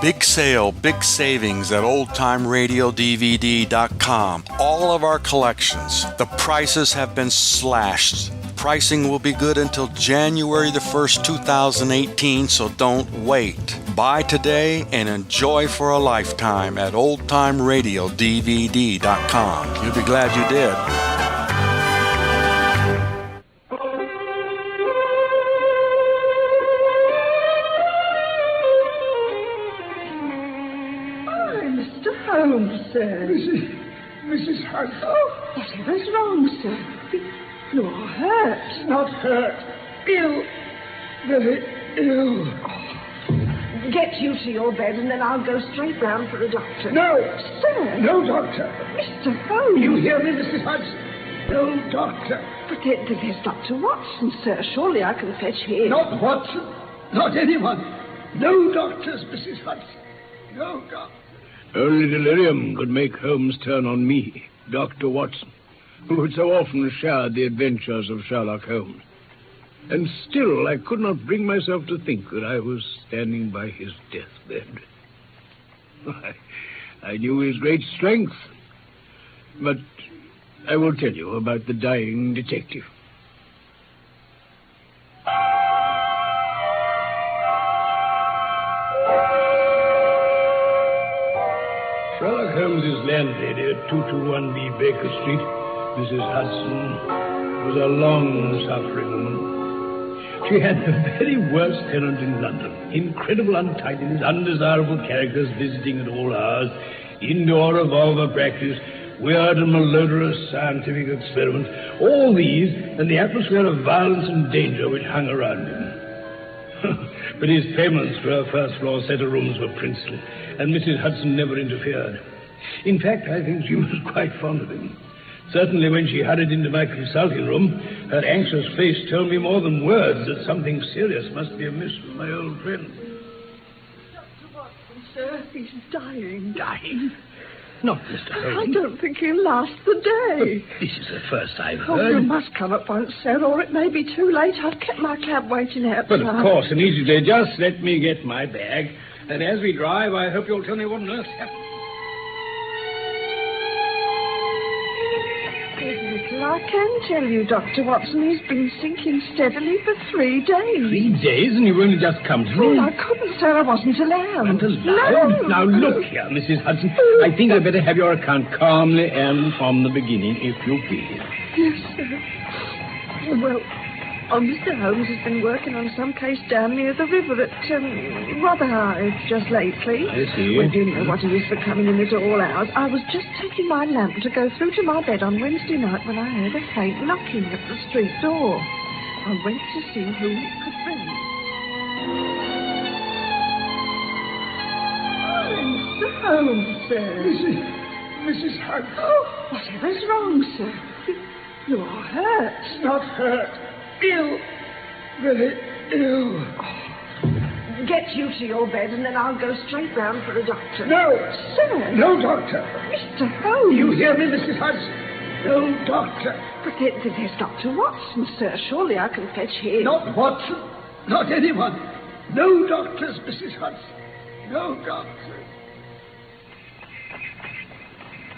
Big sale, big savings at oldtimeradiodvd.com. All of our collections. The prices have been slashed. Pricing will be good until January the 1st, 2018, so don't wait. Buy today and enjoy for a lifetime at oldtimeradiodvd.com. You'll be glad you did. Holmes, sir. Mrs. Hunt. Oh, whatever's wrong, sir? You're hurt. Not hurt. Ill. Very ill. Oh. Get you to your bed and then I'll go straight round for a doctor. No. Sir. No doctor. Mr. Holmes. You hear me, Mrs. Hudson? No doctor. But there's Dr. Watson, sir. Surely I can fetch him. Not Watson. Not anyone. No doctors, Mrs. Hudson. No doctor. Only delirium could make Holmes turn on me, Dr. Watson, who had so often shared the adventures of Sherlock Holmes. And still I could not bring myself to think that I was standing by his deathbed. I knew his great strength, but I will tell you about the dying detective. Sherlock Holmes' landlady at 221B Baker Street, Mrs. Hudson, was a long-suffering woman. She had the very worst tenant in London. Incredible untidiness, undesirable characters visiting at all hours, indoor revolver practice, weird and malodorous scientific experiments. All these and the atmosphere of violence and danger which hung around him. But his payments for her first-floor set of rooms were princely, and Mrs. Hudson never interfered. In fact, I think she was quite fond of him. Certainly when she hurried into my consulting room, her anxious face told me more than words that something serious must be amiss with my old friend. Dr. Watson, sir, he's dying. Dying? Not Mr. Holmes. I don't think he'll last the day. But this is the first I've Oh, heard. you must come at once, sir, or it may be too late. I've kept my cab waiting outside. But of course, immediately. Just let me get my bag. And as we drive, I hope you'll tell me what on earth happened. There's little I can tell you, Dr. Watson. He's been sinking steadily for 3 days. 3 days, and you've only just come to me. Well, I couldn't, sir. I wasn't allowed. And allowed? No. Now, look here, Mrs. Hudson. I think I'd better have your account calmly and from the beginning, if you please. Yes, sir. Well, Mr. Holmes has been working on some case down near the river at Rotherhithe just lately. I see. Well, you know what he is for coming in at all hours. I was just taking my lamp to go through to my bed on Wednesday night when I heard a faint knocking at the street door. I went to see who it could be. Mr. Holmes, sir. Mrs. Hunt. Oh, whatever's wrong, sir? You're hurt. Not hurt. Ill. Very ill. Get you to your bed and then I'll go straight round for a doctor. No. Sir. No doctor. Mr. Holmes. You hear me, Mrs. Hudson? No doctor. But there's Dr. Watson, sir. Surely I can fetch him. Not Watson. Not anyone. No doctors, Mrs. Hudson. No doctors.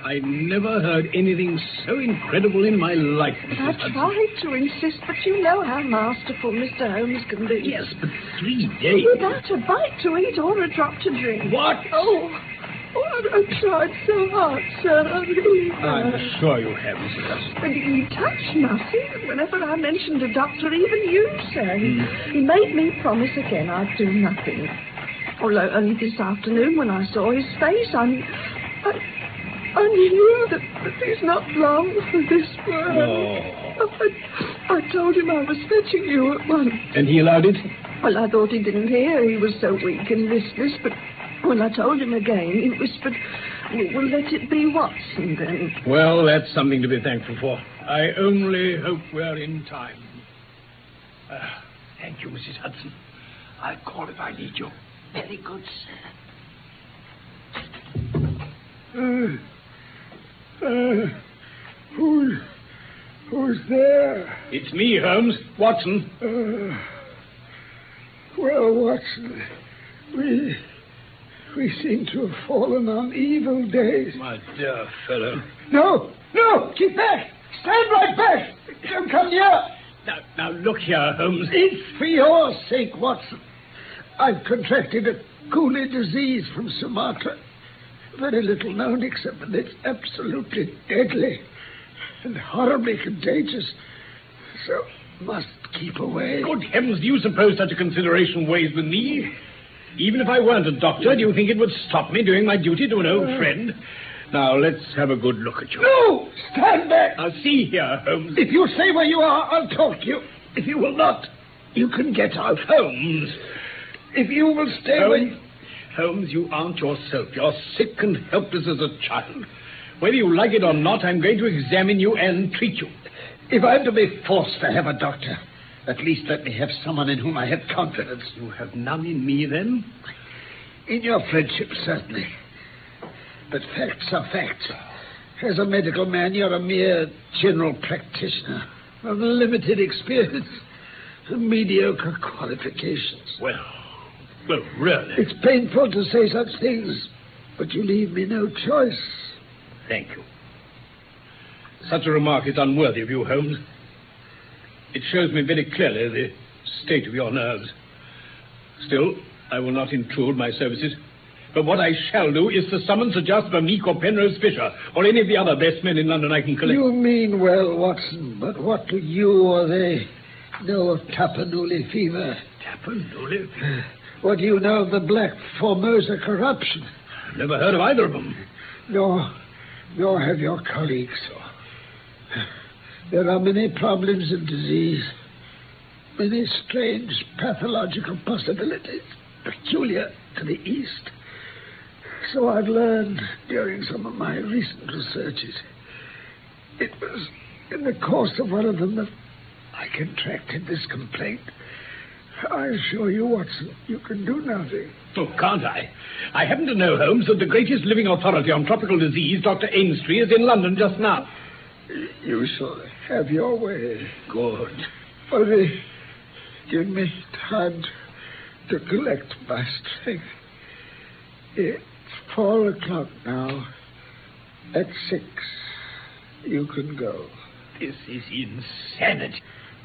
I never heard anything so incredible in my life, I Mrs. Hudson. tried to insist, but you know how masterful Mr. Holmes can be. Yes, but 3 days. Without a bite to eat or a drop to drink. What? Oh, I've tried so hard, sir. I really have. I'm sure you have, Mrs. Hudson. And he touched nothing. Whenever I mentioned a doctor, even you, sir, he made me promise again I'd do nothing. Although only this afternoon when I saw his face, I knew that he's not long for this world. I told him I was fetching you at once. And he allowed it? Well, I thought he didn't hear. He was so weak and listless, but when I told him again, he whispered, well, let it be Watson, then. Well, that's something to be thankful for. I only hope we're in time. Thank you, Mrs. Hudson. I'll call if I need you. Very good, sir. Who's there? It's me, Holmes. Watson. Well, Watson, We seem to have fallen on evil days. My dear fellow. No! Keep back! Stand right back! Don't come near! Now look here, Holmes. It's for your sake, Watson. I've contracted a coolie disease from Sumatra. Very little known except that it's absolutely deadly and horribly contagious. So must keep away. Good heavens, do you suppose such a consideration weighs with me? Even if I weren't a doctor, do you think it would stop me doing my duty to an old friend? Now, let's have a good look at you. No! Stand back! Now, see here, Holmes. If you stay where you are, I'll talk to you. If you will not, you can get out. Holmes. If you will stay where you... Holmes, you aren't yourself. You're sick and helpless as a child. Whether you like it or not, I'm going to examine you and treat you. If I'm to be forced to have a doctor, at least let me have someone in whom I have confidence. You have none in me, then? In your friendship, certainly. But facts are facts. As a medical man, you're a mere general practitioner of limited experience and mediocre qualifications. Well, really. It's painful to say such things, but you leave me no choice. Thank you. Such a remark is unworthy of you, Holmes. It shows me very clearly the state of your nerves. Still, I will not intrude my services. But what I shall do is to summon Sir Jasper Meek or Penrose Fisher or any of the other best men in London I can collect. You mean well, Watson, but what do you or they know of Tapanuli fever? Tapanuli? What do you know of the Black Formosa corruption? Never heard of either of them. Nor have your colleagues. There are many problems of disease, many strange pathological possibilities peculiar to the East. So I've learned during some of my recent researches. It was in the course of one of them that I contracted this complaint. I assure you, Watson, you can do nothing. Oh, can't I? I happen to know, Holmes, that the greatest living authority on tropical disease, Dr. Ainstree, is in London just now. You shall have your way. Good. Only give me time to collect my strength. It's 4 o'clock now. At 6, you can go. This is insanity.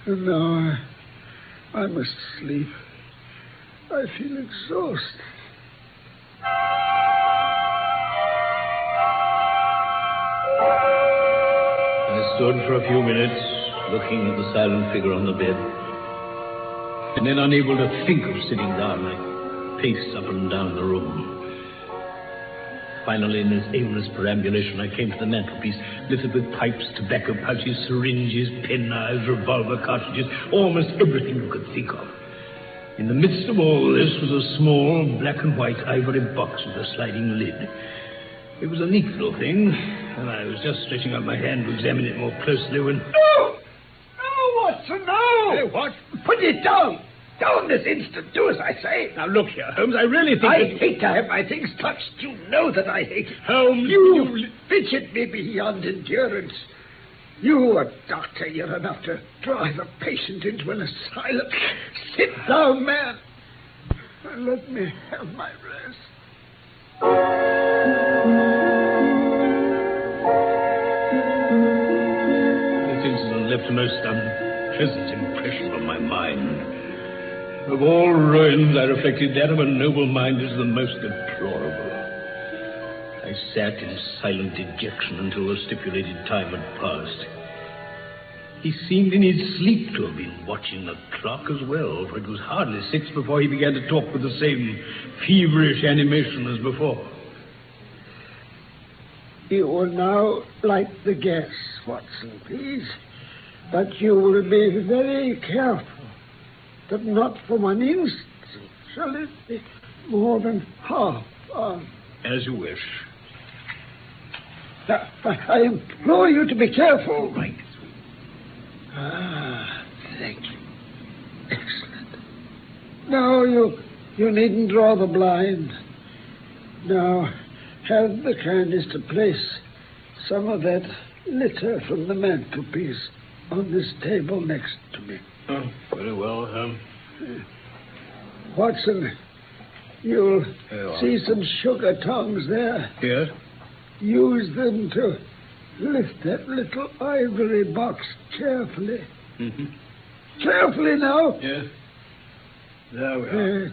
No, I must sleep. I feel exhausted. I stood for a few minutes, looking at the silent figure on the bed, and then unable to think of sitting down, I paced up and down the room. Finally, in this aimless perambulation, I came to the mantelpiece, littered with pipes, tobacco pouches, syringes, penknives, revolver cartridges, almost everything you could think of. In the midst of all this was a small black and white ivory box with a sliding lid. It was a neat little thing, and I was just stretching out my hand to examine it more closely when... No! No, Watson, no! Hey, what? Put it down! Down this instant. Do as I say. Now, look here, Holmes, I really think... I hate to have my things touched. You know that I hate it. Holmes, You fidget me beyond endurance. You, a doctor, you're enough to drive a patient into an asylum. Sit down, man. And let me have my rest. This incident left a most unpleasant impression on my mind. Of all ruins, I reflected that of a noble mind is the most deplorable. I sat in silent dejection until the stipulated time had passed. He seemed in his sleep to have been watching the clock as well, for it was hardly 6 before he began to talk with the same feverish animation as before. You will now light the gas, Watson, please. But you will be very careful that not for 1 instant shall it be more than half on. As you wish. Now, I implore you to be careful. Right. Thank you. Excellent. Now, you needn't draw the blind. Now, have the kindness to place some of that litter from the mantelpiece on this table next to me. Oh, very well. Watson, You'll see some sugar tongs there. Yes? Use them to lift that little ivory box carefully. Mm-hmm. Carefully now. Yes. There we are.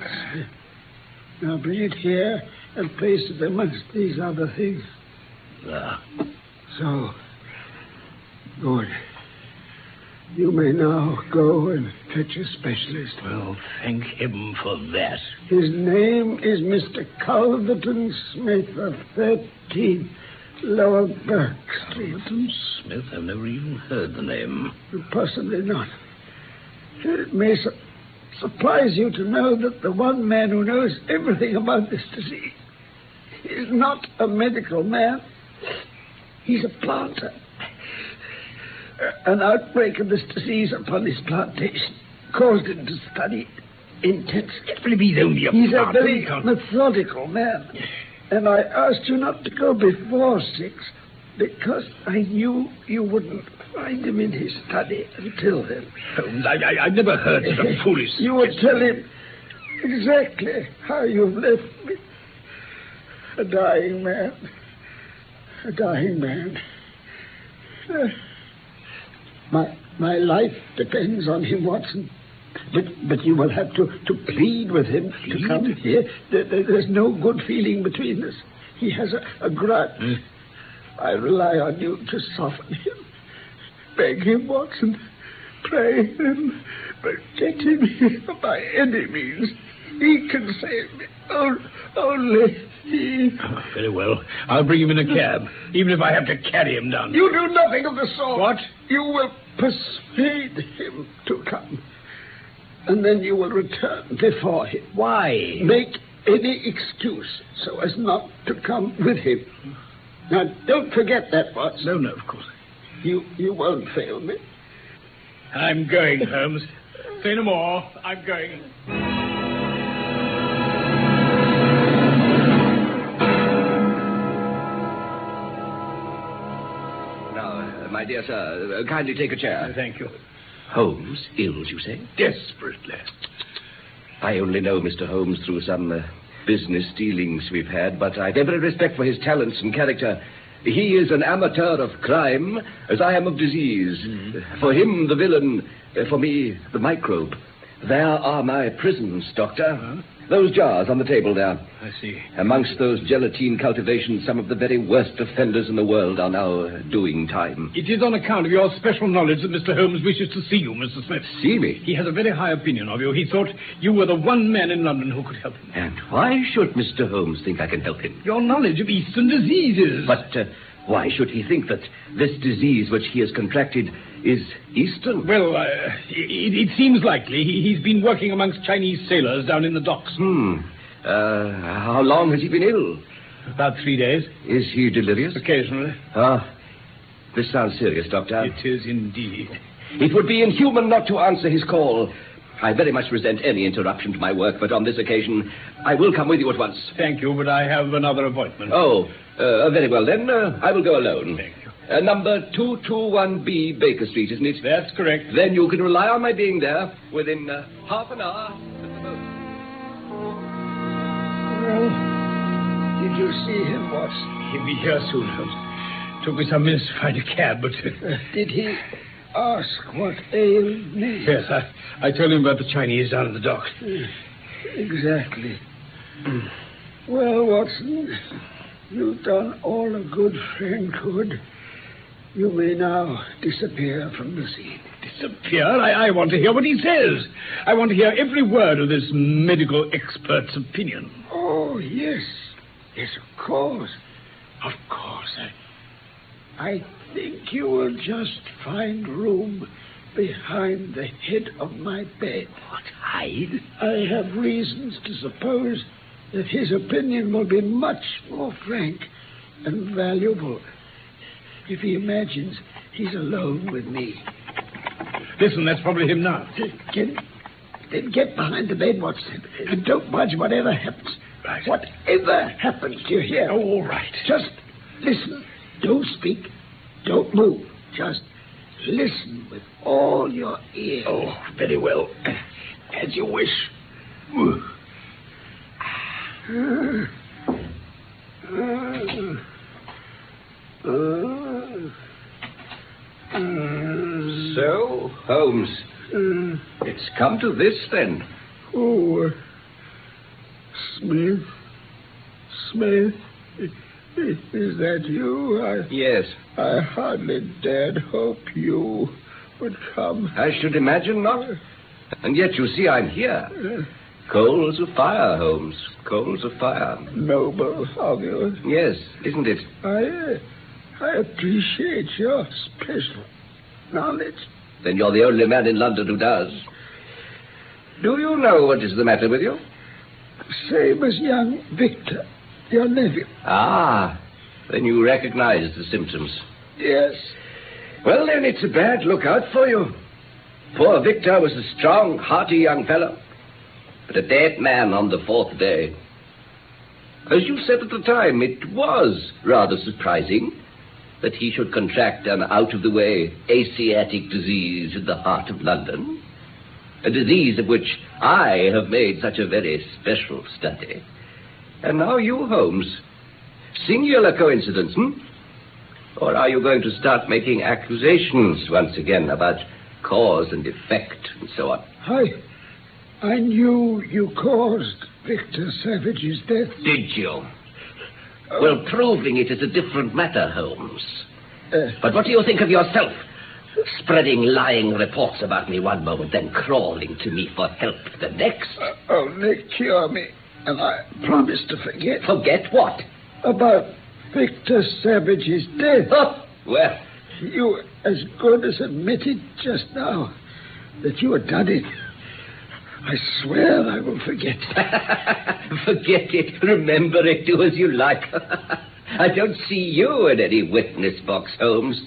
Now bring it here and place it amongst these other things. There. So, good. You may now go and fetch a specialist. Well, thank him for that. His name is Mr. Calverton Smith of 13 Lower Burke Street. Calverton Smith? I've never even heard the name. Possibly not. It may surprise you to know that the one man who knows everything about this disease is not a medical man. He's a planter. An outbreak of this disease upon his plantation caused him to study intensely. He's only a He's a planter. very methodical man. And I asked you not to go before 6 because I knew you wouldn't find him in his study until then. Holmes, I've never heard such a foolish... You would tell him exactly how you've left me. A dying man. A dying man. My life depends on him, Watson. But you will have to plead with him to come here. There's no good feeling between us. He has a grudge. I rely on you to soften him. Beg him, Watson. Pray him. But get him here by any means. He can save me. Only he. Oh, very well. I'll bring him in a cab, even if I have to carry him down. You do nothing of the sort. What? You will persuade him to come. And then you will return before him. Why? Make any excuse so as not to come with him. Now, don't forget that, Watson. No, of course. You won't fail me. I'm going, Holmes. Say no more. I'm going. Now, my dear sir, kindly take a chair. Thank you. Holmes, ill, you say? Desperately. I only know Mr. Holmes through some business dealings we've had, but I've every respect for his talents and character. He is an amateur of crime, as I am of disease. For him, the villain. For me, the microbe. There are my prisons, Doctor. Huh? Those jars on the table there. I see. Amongst those gelatine cultivations, some of the very worst offenders in the world are now doing time. It is on account of your special knowledge that Mr. Holmes wishes to see you, Mr. Smith. See me? He has a very high opinion of you. He thought you were the one man in London who could help him. And why should Mr. Holmes think I can help him? Your knowledge of Eastern diseases. But why should he think that this disease which he has contracted is Eastern? Well, it seems likely. He's been working amongst Chinese sailors down in the docks. How long has he been ill? About 3 days. Is he delirious? Occasionally. This sounds serious, Doctor. It is indeed. It would be inhuman not to answer his call. I very much resent any interruption to my work, but on this occasion, I will come with you at once. Thank you, but I have another appointment. Very well, then. I will go alone. Thank you. Number 221B, Baker Street, isn't it? That's correct. Then you can rely on my being there within half an hour at the most. Well, did you see him, Watson? He'll be here soon, Holmes. Took me some minutes to find a cab, but... Did he ask what ailed me? Yes, I told him about the Chinese down in the dock. Exactly. Well, Watson, you've done all a good friend could. You may now disappear from the scene. Disappear? I want to hear what he says. I want to hear every word of this medical expert's opinion. Oh, yes. Yes, of course. Of course. I think you will just find room behind the head of my bed. What, hide? I have reasons to suppose that his opinion will be much more frank and valuable if he imagines he's alone with me. Listen, that's probably him now. Then get behind the bed, Watson, and don't budge whatever happens. Right. Whatever happens, do you hear? Oh, all right. Just listen. Don't speak. Don't move. Just listen with all your ears. Oh, very well. As you wish. So, Holmes, it's come to this, then. Oh, Smith? Smith? Is that you? Yes. I hardly dared hope you would come. I should imagine not. And yet, you see, I'm here. Coals of fire, Holmes. Coals of fire. Noble of you. Yes, isn't it? I appreciate your special knowledge. Then you're the only man in London who does. Do you know what is the matter with you? Same as young Victor, your nephew. Ah, then you recognize the symptoms. Yes. Well, then, it's a bad lookout for you. Poor Victor was a strong, hearty young fellow, but a dead man on the 4th day. As you said at the time, it was rather surprising that he should contract an out-of-the-way Asiatic disease in the heart of London, a disease of which I have made such a very special study. And now you, Holmes. Singular coincidence, Or are you going to start making accusations once again about cause and effect and so on? I knew you caused Victor Savage's death. Did you? Well, proving it is a different matter, Holmes. But what do you think of yourself? Spreading lying reports about me one moment, then crawling to me for help the next. Only cure me, and I promise to forget. Forget what? About Victor Savage's death. Oh, well. You as good as admitted just now that you had done it. I swear I will forget. Forget it. Remember it. Do as you like. I don't see you in any witness box, Holmes.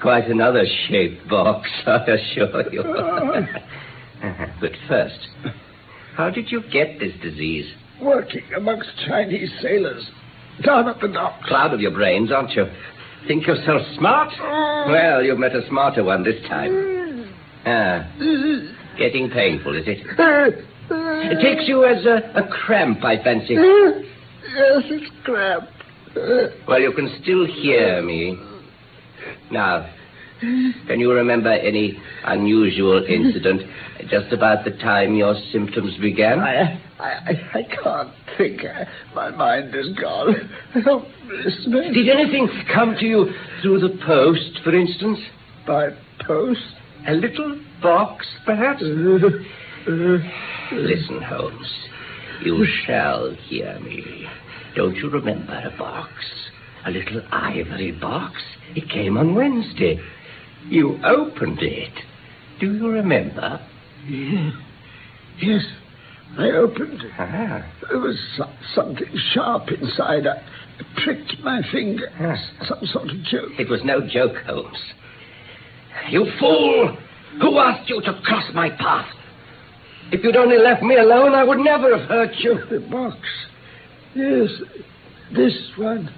Quite another shaped box, I assure you. But first, how did you get this disease? Working amongst Chinese sailors down at the docks. Proud of your brains, aren't you? Think yourself smart? Well, you've met a smarter one this time. Getting painful, is it? It takes you as a cramp, I fancy. Yes, it's cramp. Well, you can still hear me. Now, can you remember any unusual incident just about the time your symptoms began? I can't think. My mind is gone. Oh, Smith. Did anything come to you through the post, for instance? By post? A little box, perhaps? Listen, Holmes. You shall hear me. Don't you remember a box? A little ivory box? It came on Wednesday. You opened it. Do you remember? Yes. I opened it. Ah. There was something sharp inside. I pricked my finger. Some sort of joke. It was no joke, Holmes. You fool! Who asked you to cross my path? If you'd only left me alone, I would never have hurt you. The box. Yes, this one.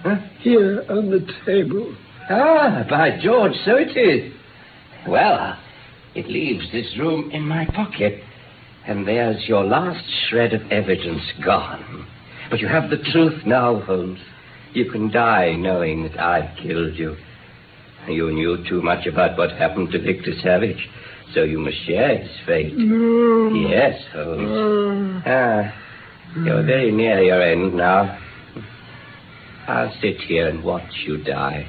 Here on the table. Ah, by George, so it is. Well, it leaves this room in my pocket. And there's your last shred of evidence gone. But you have the truth now, Holmes. You can die knowing that I killed you. You knew too much about what happened to Victor Savage, so you must share his fate. No. Yes, Holmes. You're very near your end now. I'll sit here and watch you die.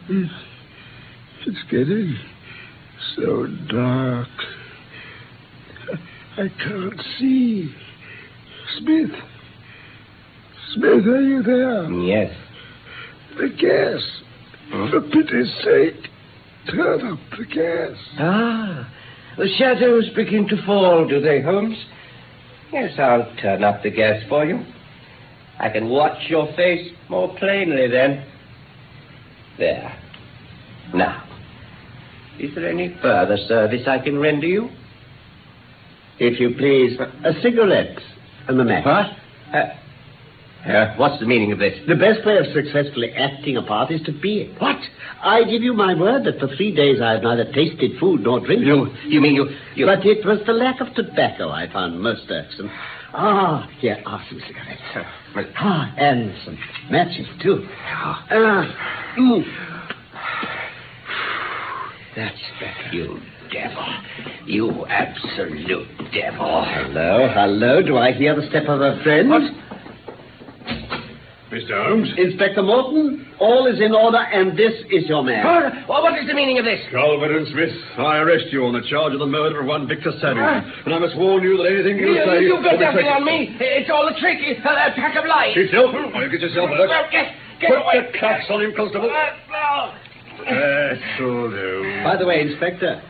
It's getting so dark. I can't see. Smith. Smith, are you there? Yes. The gas. For pity's sake, turn up the gas. Ah, the shadows begin to fall, do they, Holmes? Yes, I'll turn up the gas for you. I can watch your face more plainly then. There. Now, is there any further service I can render you? If you please, a cigarette and a match. What? What's the meaning of this? The best way of successfully acting a part is to be it. What? I give you my word that for 3 days I have neither tasted food nor drink. You mean you... But it was the lack of tobacco I found most irksome. Here are some cigarettes. And some matches, too. That's better. You devil. You absolute devil. Hello. Do I hear the step of a friend? What? Mr. Holmes? Inspector Morton, all is in order, and this is your man. What is the meaning of this? Calvert and Smith, I arrest you on the charge of the murder of one Victor Savage. And I must warn you that anything you say... You bet nothing on me. It's all a trick. A pack of lies. Yourself? You get yourself a look. Well, get Put away. the cuffs on him, Constable. That'll do. By the way, Inspector,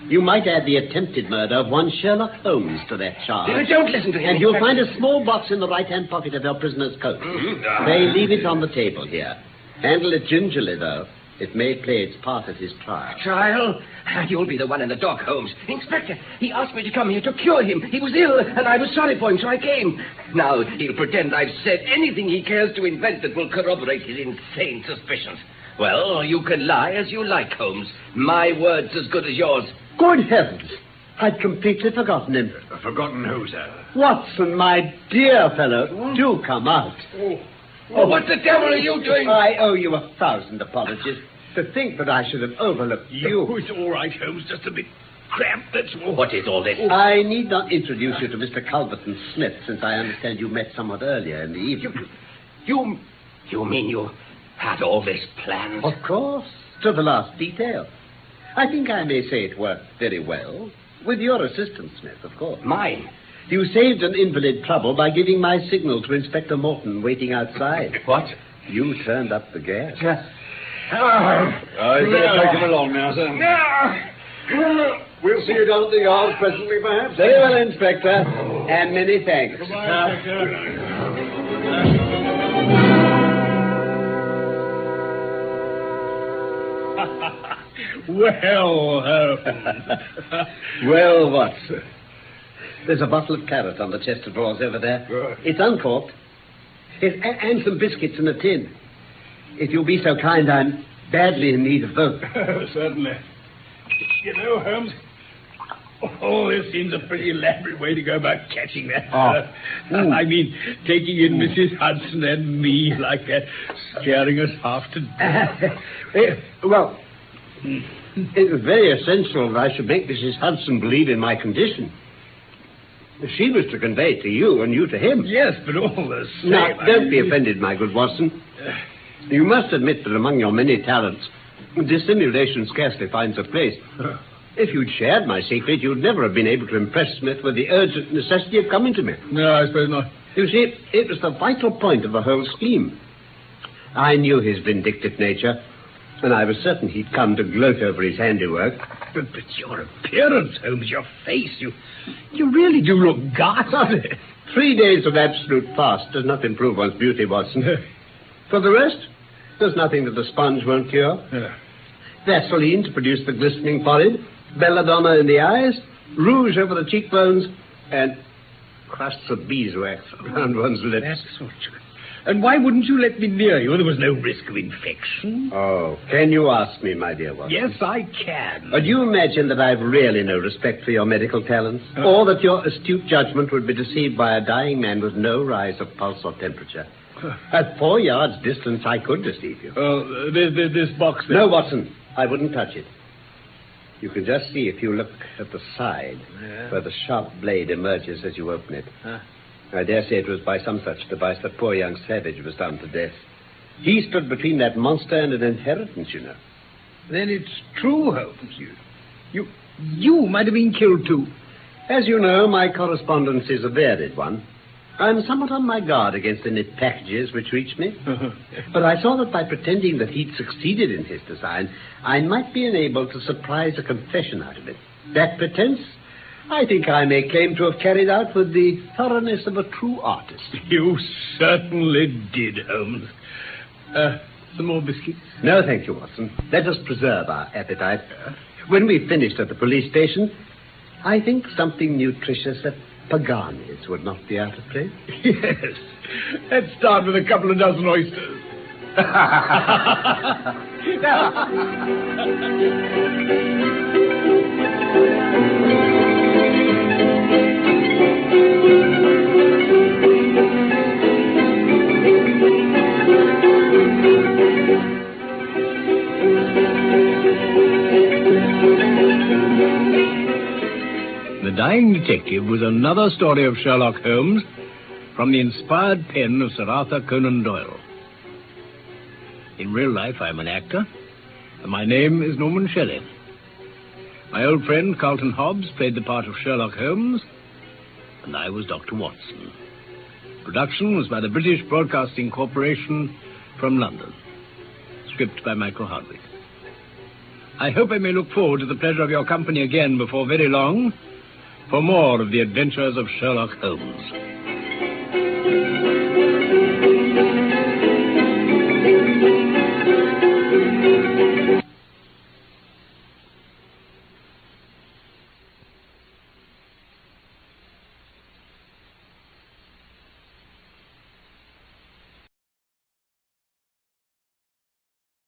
you might add the attempted murder of one Sherlock Holmes to that charge. Don't listen to him. And you'll find a small box in the right-hand pocket of your prisoner's coat. They leave it on the table here. Handle it gingerly, though. It may play its part at his trial. Trial? You'll be the one in the dock, Holmes. Inspector, he asked me to come here to cure him. He was ill, and I was sorry for him, so I came. Now he'll pretend I've said anything he cares to invent that will corroborate his insane suspicions. Well, you can lie as you like, Holmes. My word's as good as yours. Good heavens! I'd completely forgotten him. Forgotten who, sir? Watson, my dear fellow, do come out. What the devil are you doing? I owe you 1,000 apologies. To think that I should have overlooked you. It's all right, Holmes. Just a bit cramped, that's all. What is all this? I need not introduce you to Mr. Calvert and Smith, since I understand you met somewhat earlier in the evening. You mean you had all this planned? Of course, to the last detail. I think I may say it worked very well. With your assistance, Smith, of course. Mine? You saved an invalid trouble by giving my signal to Inspector Morton waiting outside. What? You turned up the gas. You better take him along now, sir. We'll see you down at the yard presently, perhaps. Very well, Inspector. And many thanks. Well, Well, what, sir? There's a bottle of claret on the chest of drawers over there. Right. It's uncorked. And some biscuits in a tin. If you'll be so kind, I'm badly in need of both. certainly. You know, Holmes, this seems a pretty elaborate way to go about catching that. I mean, taking in Mrs. Hudson and me like that, scaring us half to death. Well, it was very essential that I should make Mrs. Hudson believe in my condition. She was to convey it to you and you to him. Yes, but all the same... Now, don't be offended, my good Watson. You must admit that among your many talents, dissimulation scarcely finds a place. If you'd shared my secret, you'd never have been able to impress Smith with the urgent necessity of coming to me. No, I suppose not. You see, it was the vital point of the whole scheme. I knew his vindictive nature, and I was certain he'd come to gloat over his handiwork. But your appearance, Holmes, your face, you really do look ghastly. 3 days of absolute fast does not improve one's beauty, Watson. For the rest, there's nothing that the sponge won't cure. Vaseline to produce the glistening forehead, belladonna in the eyes, rouge over the cheekbones, and crusts of beeswax around one's lips. That's so true. And why wouldn't you let me near you? There was no risk of infection. Oh, can you ask me, my dear Watson? Yes, I can. Do you imagine that I've really no respect for your medical talents? Or that your astute judgment would be deceived by a dying man with no rise of pulse or temperature? At 4 yards distance, I could deceive you. This box there. No, Watson, I wouldn't touch it. You can just see if you look at the side, where the sharp blade emerges as you open it. I dare say it was by some such device that poor young Savage was done to death. He stood between that monster and an inheritance, you know. Then it's true, Holmes. You might have been killed too. As you know, my correspondence is a varied one. I'm somewhat on my guard against any packages which reach me. But I saw that by pretending that he'd succeeded in his design, I might be enabled to surprise a confession out of it. That pretense, I think I may claim to have carried out with the thoroughness of a true artist. You certainly did, Holmes. Some more biscuits? No, thank you, Watson. Let us preserve our appetite. When we've finished at the police station, I think something nutritious at Pagani's would not be out of place. Yes. Let's start with a couple of dozen oysters. detective with another story of Sherlock Holmes from the inspired pen of Sir Arthur Conan Doyle. In real life, I'm an actor, and my name is Norman Shelley. My old friend Carlton Hobbs played the part of Sherlock Holmes, and I was Dr. Watson. Production was by the British Broadcasting Corporation from London. Script by Michael Hardwick. I hope I may look forward to the pleasure of your company again before very long for more of the adventures of Sherlock Holmes.